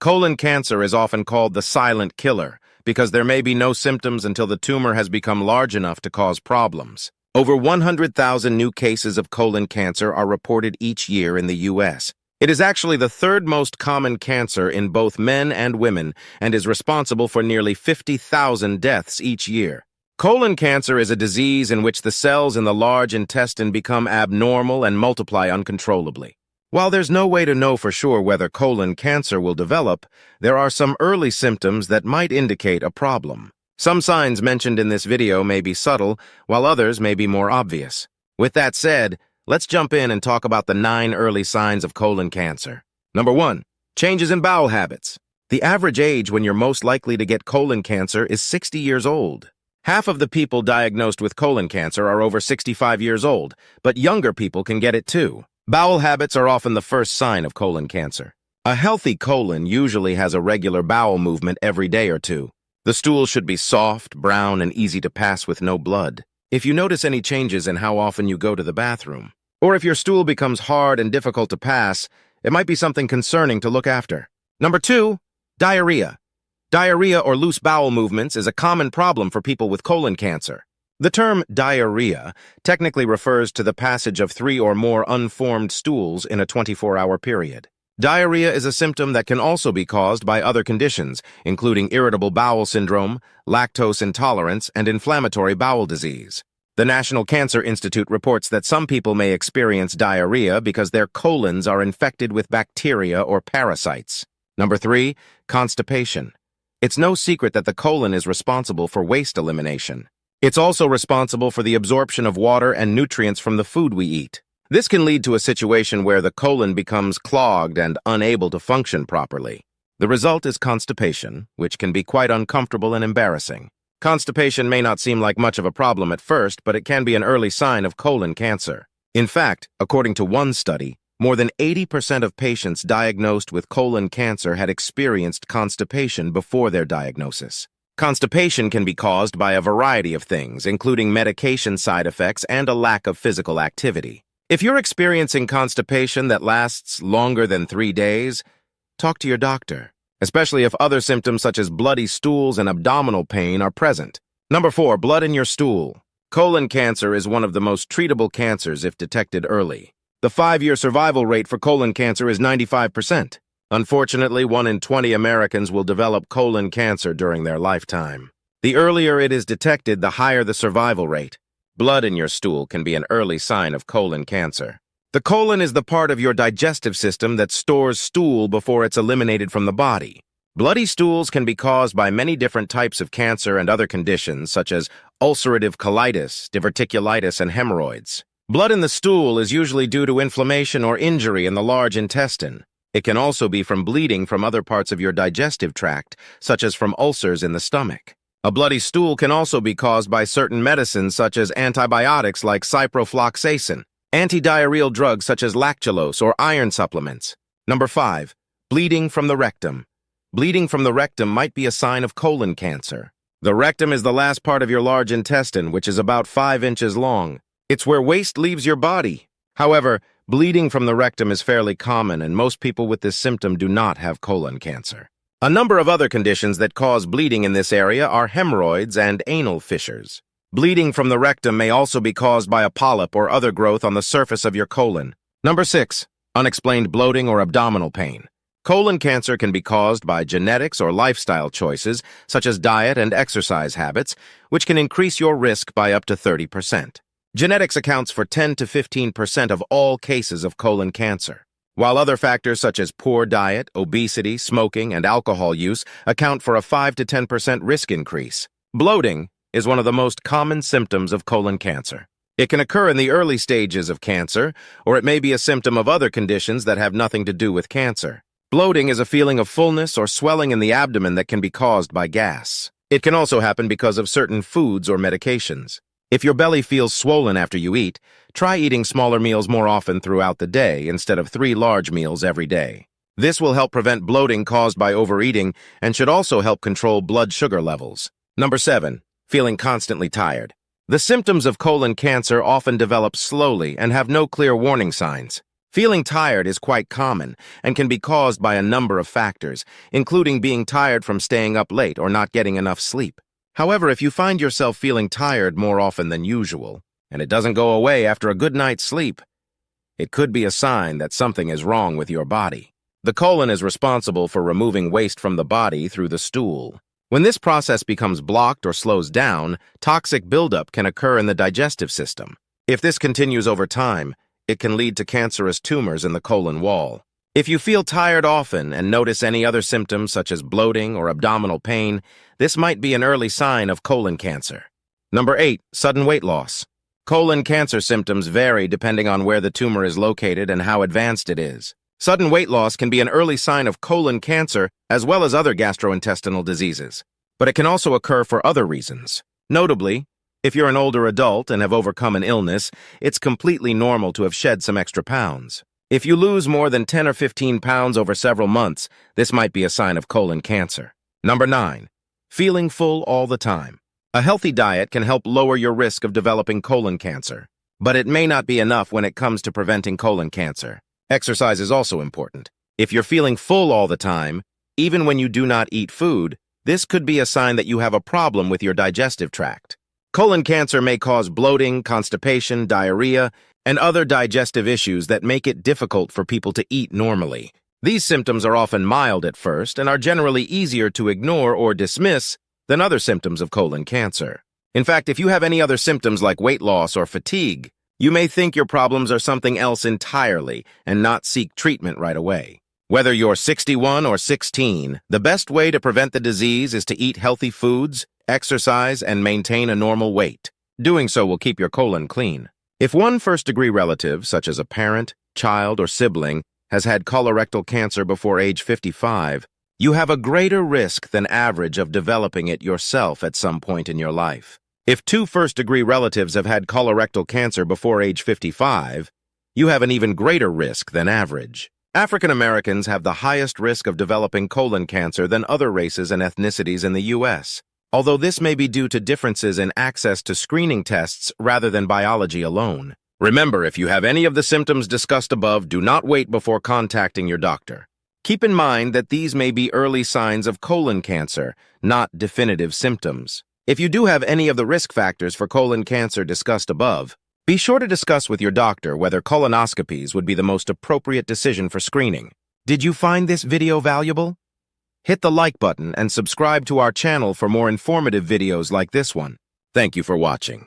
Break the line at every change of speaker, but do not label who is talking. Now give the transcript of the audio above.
Colon cancer is often called the silent killer because there may be no symptoms until the tumor has become large enough to cause problems. Over 100,000 new cases of colon cancer are reported each year in the U.S. It is actually the third most common cancer in both men and women and is responsible for nearly 50,000 deaths each year. Colon cancer is a disease in which the cells in the large intestine become abnormal and multiply uncontrollably. While there's no way to know for sure whether colon cancer will develop, there are some early symptoms that might indicate a problem. Some signs mentioned in this video may be subtle, while others may be more obvious. With that said, let's jump in and talk about the 9 early signs of colon cancer. Number 1. Changes in bowel habits. The average age when you're most likely to get colon cancer is 60 years old. Half of the people diagnosed with colon cancer are over 65 years old, but younger people can get it too. Bowel habits are often the first sign of colon cancer. A healthy colon usually has a regular bowel movement every day or two. The stool should be soft, brown, and easy to pass with no blood. If you notice any changes in how often you go to the bathroom, or if your stool becomes hard and difficult to pass, it might be something concerning to look after. Number 2, diarrhea. Diarrhea or loose bowel movements is a common problem for people with colon cancer. The term diarrhea technically refers to the passage of 3 or more unformed stools in a 24-hour period. Diarrhea is a symptom that can also be caused by other conditions, including irritable bowel syndrome, lactose intolerance, and inflammatory bowel disease. The National Cancer Institute reports that some people may experience diarrhea because their colons are infected with bacteria or parasites. Number 3, constipation. It's no secret that the colon is responsible for waste elimination. It's also responsible for the absorption of water and nutrients from the food we eat. This can lead to a situation where the colon becomes clogged and unable to function properly. The result is constipation, which can be quite uncomfortable and embarrassing. Constipation may not seem like much of a problem at first, but it can be an early sign of colon cancer. In fact, according to one study, more than 80% of patients diagnosed with colon cancer had experienced constipation before their diagnosis. Constipation can be caused by a variety of things, including medication side effects and a lack of physical activity. If you're experiencing constipation that lasts longer than 3 days, talk to your doctor, especially if other symptoms such as bloody stools and abdominal pain are present. Number 4, blood in your stool. Colon cancer is one of the most treatable cancers if detected early. The 5-year survival rate for colon cancer is 95%. Unfortunately, 1 in 20 Americans will develop colon cancer during their lifetime. The earlier it is detected, the higher the survival rate. Blood in your stool can be an early sign of colon cancer. The colon is the part of your digestive system that stores stool before it's eliminated from the body. Bloody stools can be caused by many different types of cancer and other conditions such as ulcerative colitis, diverticulitis, and hemorrhoids. Blood in the stool is usually due to inflammation or injury in the large intestine. It can also be from bleeding from other parts of your digestive tract, such as from ulcers in the stomach. A bloody stool can also be caused by certain medicines such as antibiotics like ciprofloxacin, antidiarrheal drugs such as lactulose or iron supplements. Number 5, bleeding from the rectum. Bleeding from the rectum might be a sign of colon cancer. The rectum is the last part of your large intestine, which is about 5 inches long. It's where waste leaves your body. However, bleeding from the rectum is fairly common, and most people with this symptom do not have colon cancer. A number of other conditions that cause bleeding in this area are hemorrhoids and anal fissures. Bleeding from the rectum may also be caused by a polyp or other growth on the surface of your colon. Number 6, unexplained bloating or abdominal pain. Colon cancer can be caused by genetics or lifestyle choices, such as diet and exercise habits, which can increase your risk by up to 30%. Genetics accounts for 10 to 15% of all cases of colon cancer, while other factors such as poor diet, obesity, smoking, and alcohol use account for a 5 to 10% risk increase. Bloating is one of the most common symptoms of colon cancer. It can occur in the early stages of cancer, or it may be a symptom of other conditions that have nothing to do with cancer. Bloating is a feeling of fullness or swelling in the abdomen that can be caused by gas. It can also happen because of certain foods or medications. If your belly feels swollen after you eat, try eating smaller meals more often throughout the day instead of 3 large meals every day. This will help prevent bloating caused by overeating and should also help control blood sugar levels. Number 7, feeling constantly tired. The symptoms of colon cancer often develop slowly and have no clear warning signs. Feeling tired is quite common and can be caused by a number of factors, including being tired from staying up late or not getting enough sleep. However, if you find yourself feeling tired more often than usual, and it doesn't go away after a good night's sleep, it could be a sign that something is wrong with your body. The colon is responsible for removing waste from the body through the stool. When this process becomes blocked or slows down, toxic buildup can occur in the digestive system. If this continues over time, it can lead to cancerous tumors in the colon wall. If you feel tired often and notice any other symptoms such as bloating or abdominal pain, this might be an early sign of colon cancer. Number 8, sudden weight loss. Colon cancer symptoms vary depending on where the tumor is located and how advanced it is. Sudden weight loss can be an early sign of colon cancer as well as other gastrointestinal diseases, but it can also occur for other reasons. Notably, if you're an older adult and have overcome an illness, it's completely normal to have shed some extra pounds. If you lose more than 10 or 15 pounds over several months, this might be a sign of colon cancer. Number 9, feeling full all the time. A healthy diet can help lower your risk of developing colon cancer, but it may not be enough when it comes to preventing colon cancer. Exercise is also important. If you're feeling full all the time, even when you do not eat food, this could be a sign that you have a problem with your digestive tract. Colon cancer may cause bloating, constipation, diarrhea, and other digestive issues that make it difficult for people to eat normally. These symptoms are often mild at first and are generally easier to ignore or dismiss than other symptoms of colon cancer. In fact, if you have any other symptoms like weight loss or fatigue, you may think your problems are something else entirely and not seek treatment right away. Whether you're 61 or 16, the best way to prevent the disease is to eat healthy foods, exercise, and maintain a normal weight. Doing so will keep your colon clean. If one first-degree relative, such as a parent, child, or sibling, has had colorectal cancer before age 55, you have a greater risk than average of developing it yourself at some point in your life. If 2 first-degree relatives have had colorectal cancer before age 55, you have an even greater risk than average. African Americans have the highest risk of developing colon cancer than other races and ethnicities in the U.S., although this may be due to differences in access to screening tests rather than biology alone. Remember, if you have any of the symptoms discussed above, do not wait before contacting your doctor. Keep in mind that these may be early signs of colon cancer, not definitive symptoms. If you do have any of the risk factors for colon cancer discussed above, be sure to discuss with your doctor whether colonoscopies would be the most appropriate decision for screening. Did you find this video valuable? Hit the like button and subscribe to our channel for more informative videos like this one. Thank you for watching.